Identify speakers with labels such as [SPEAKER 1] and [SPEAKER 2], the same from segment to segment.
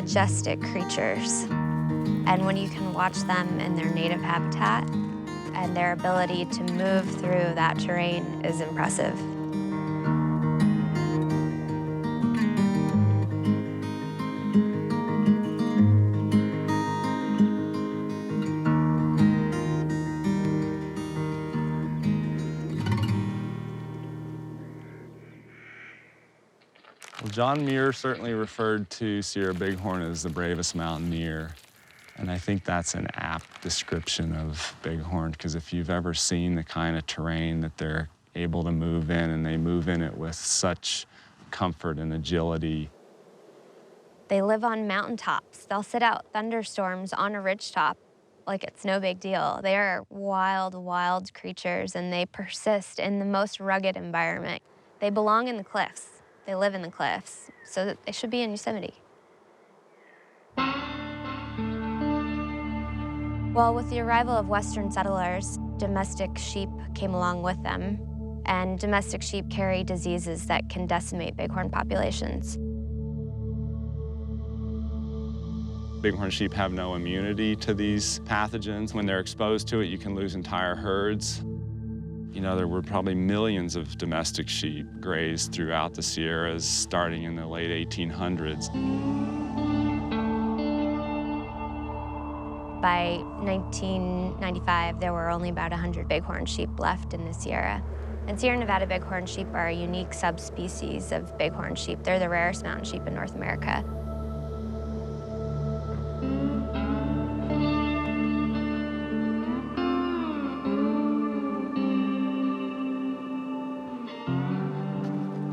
[SPEAKER 1] majestic creatures. And when you can watch them in their native habitat, and their ability to move through that terrain is impressive.
[SPEAKER 2] Well, John Muir certainly referred to Sierra Bighorn as the bravest mountaineer. And I think that's an apt description of bighorn, because if you've ever seen the kind of terrain that they're able to move in, and they move in it with such comfort and agility.
[SPEAKER 1] They live on mountaintops. They'll sit out thunderstorms on a ridgetop like it's no big deal. They are wild, wild creatures, and they persist in the most rugged environment. They belong in the cliffs. They live in the cliffs, so they should be in Yosemite. Well, with the arrival of Western settlers, domestic sheep came along with them, and domestic sheep carry diseases that can decimate bighorn populations.
[SPEAKER 2] Bighorn sheep have no immunity to these pathogens. When they're exposed to it, you can lose entire herds. You know, there were probably millions of domestic sheep grazed throughout the Sierras starting in the late 1800s.
[SPEAKER 1] By 1995, there were only about 100 bighorn sheep left in the Sierra. And Sierra Nevada bighorn sheep are a unique subspecies of bighorn sheep. They're the rarest mountain sheep in North America.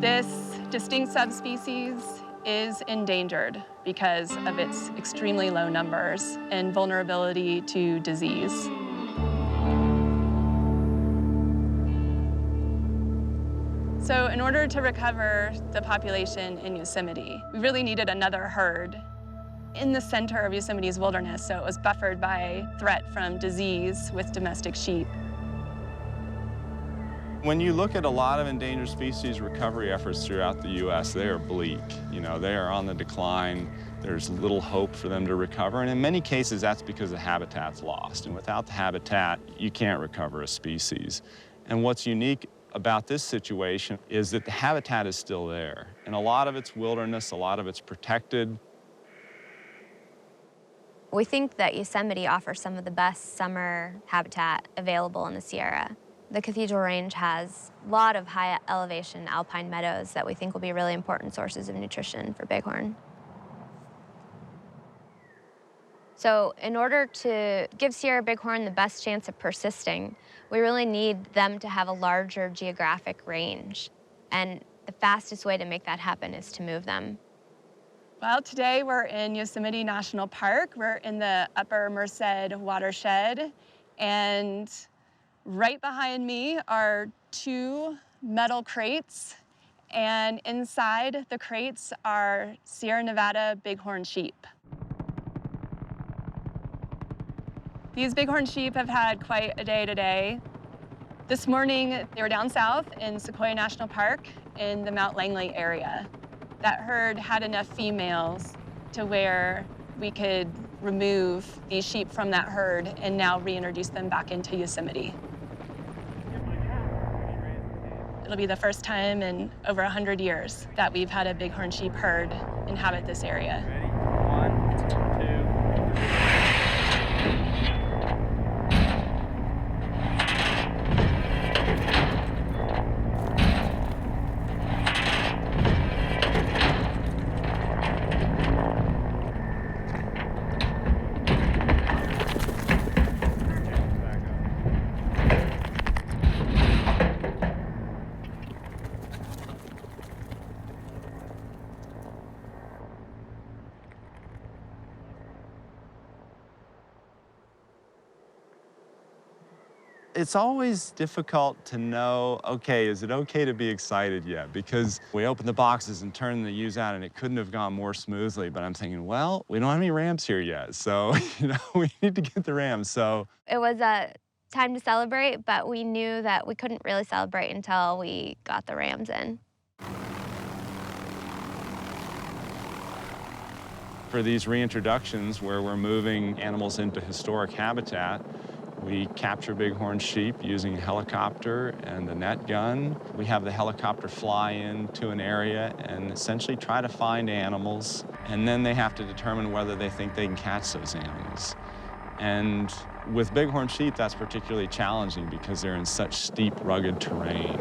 [SPEAKER 3] This distinct subspecies is endangered because of its extremely low numbers and vulnerability to disease. So in order to recover the population in Yosemite, we really needed another herd in the center of Yosemite's wilderness, so it was buffered by threat from disease with domestic sheep.
[SPEAKER 2] When you look at a lot of endangered species recovery efforts throughout the U.S., they are bleak. You know, they are on the decline. There's little hope for them to recover, and in many cases, that's because the habitat's lost. And without the habitat, you can't recover a species. And what's unique about this situation is that the habitat is still there. And a lot of it's wilderness, a lot of it's protected.
[SPEAKER 1] We think that Yosemite offers some of the best summer habitat available in the Sierra. The Cathedral Range has a lot of high elevation alpine meadows that we think will be really important sources of nutrition for bighorn. So in order to give Sierra bighorn the best chance of persisting, we really need them to have a larger geographic range. And the fastest way to make that happen is to move them.
[SPEAKER 3] Well, today we're in Yosemite National Park. We're in the Upper Merced watershed, and right behind me are two metal crates, and inside the crates are Sierra Nevada bighorn sheep. These bighorn sheep have had quite a day today. This morning, they were down south in Sequoia National Park in the Mount Langley area. That herd had enough females to where we could remove these sheep from that herd and now reintroduce them back into Yosemite. It'll be the first time in over 100 years that we've had a bighorn sheep herd inhabit this area.
[SPEAKER 4] Ready? 1, 2.
[SPEAKER 2] It's always difficult to know, okay, is it okay to be excited yet? Because we opened the boxes and turned the ewes out, and it couldn't have gone more smoothly. But I'm thinking, well, we don't have any rams here yet, so we need to get the rams. So
[SPEAKER 1] it was a time to celebrate, but we knew that we couldn't really celebrate until we got the rams in.
[SPEAKER 2] For these reintroductions where we're moving animals into historic habitat, we capture bighorn sheep using a helicopter and a net gun. We have the helicopter fly into an area and essentially try to find animals, and then they have to determine whether they think they can catch those animals. And with bighorn sheep, that's particularly challenging because they're in such steep, rugged terrain.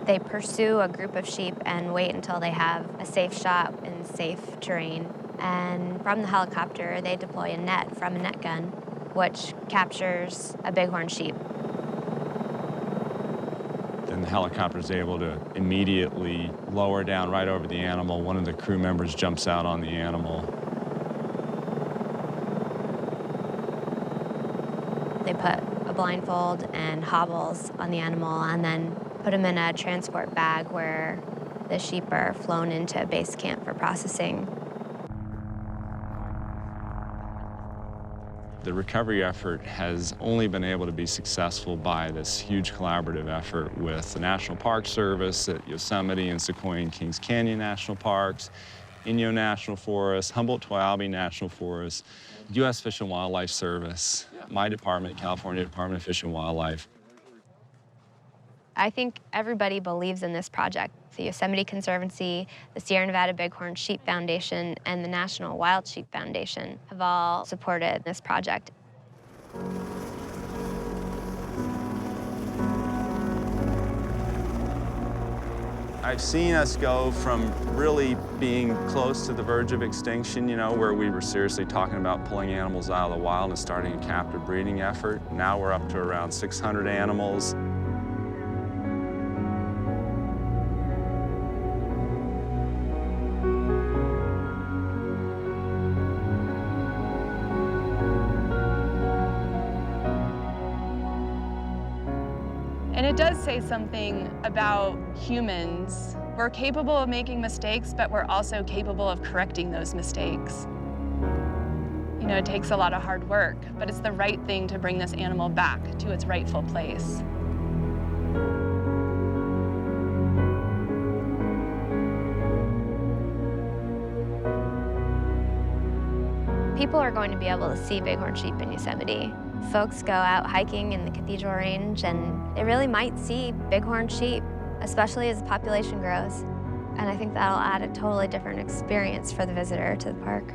[SPEAKER 1] They pursue a group of sheep and wait until they have a safe shot in safe terrain. And from the helicopter, they deploy a net from a net gun, which captures a bighorn sheep.
[SPEAKER 2] Then the helicopter is able to immediately lower down right over the animal. One of the crew members jumps out on the animal.
[SPEAKER 1] They put a blindfold and hobbles on the animal and then put them in a transport bag where the sheep are flown into a base camp for processing.
[SPEAKER 2] The recovery effort has only been able to be successful by this huge collaborative effort with the National Park Service at Yosemite and Sequoia and Kings Canyon National Parks, Inyo National Forest, Humboldt-Toiyabe National Forest, U.S. Fish and Wildlife Service, my department, California Department of Fish and Wildlife.
[SPEAKER 1] I think everybody believes in this project. The Yosemite Conservancy, the Sierra Nevada Bighorn Sheep Foundation, and the National Wild Sheep Foundation have all supported this project.
[SPEAKER 2] I've seen us go from really being close to the verge of extinction, you know, where we were seriously talking about pulling animals out of the wild and starting a captive breeding effort. Now we're up to around 600 animals.
[SPEAKER 3] And it does say something about humans. We're capable of making mistakes, but we're also capable of correcting those mistakes. You know, it takes a lot of hard work, but it's the right thing to bring this animal back to its rightful place.
[SPEAKER 1] People are going to be able to see bighorn sheep in Yosemite. Folks go out hiking in the Cathedral Range and they really might see bighorn sheep, especially as the population grows. And I think that'll add a totally different experience for the visitor to the park.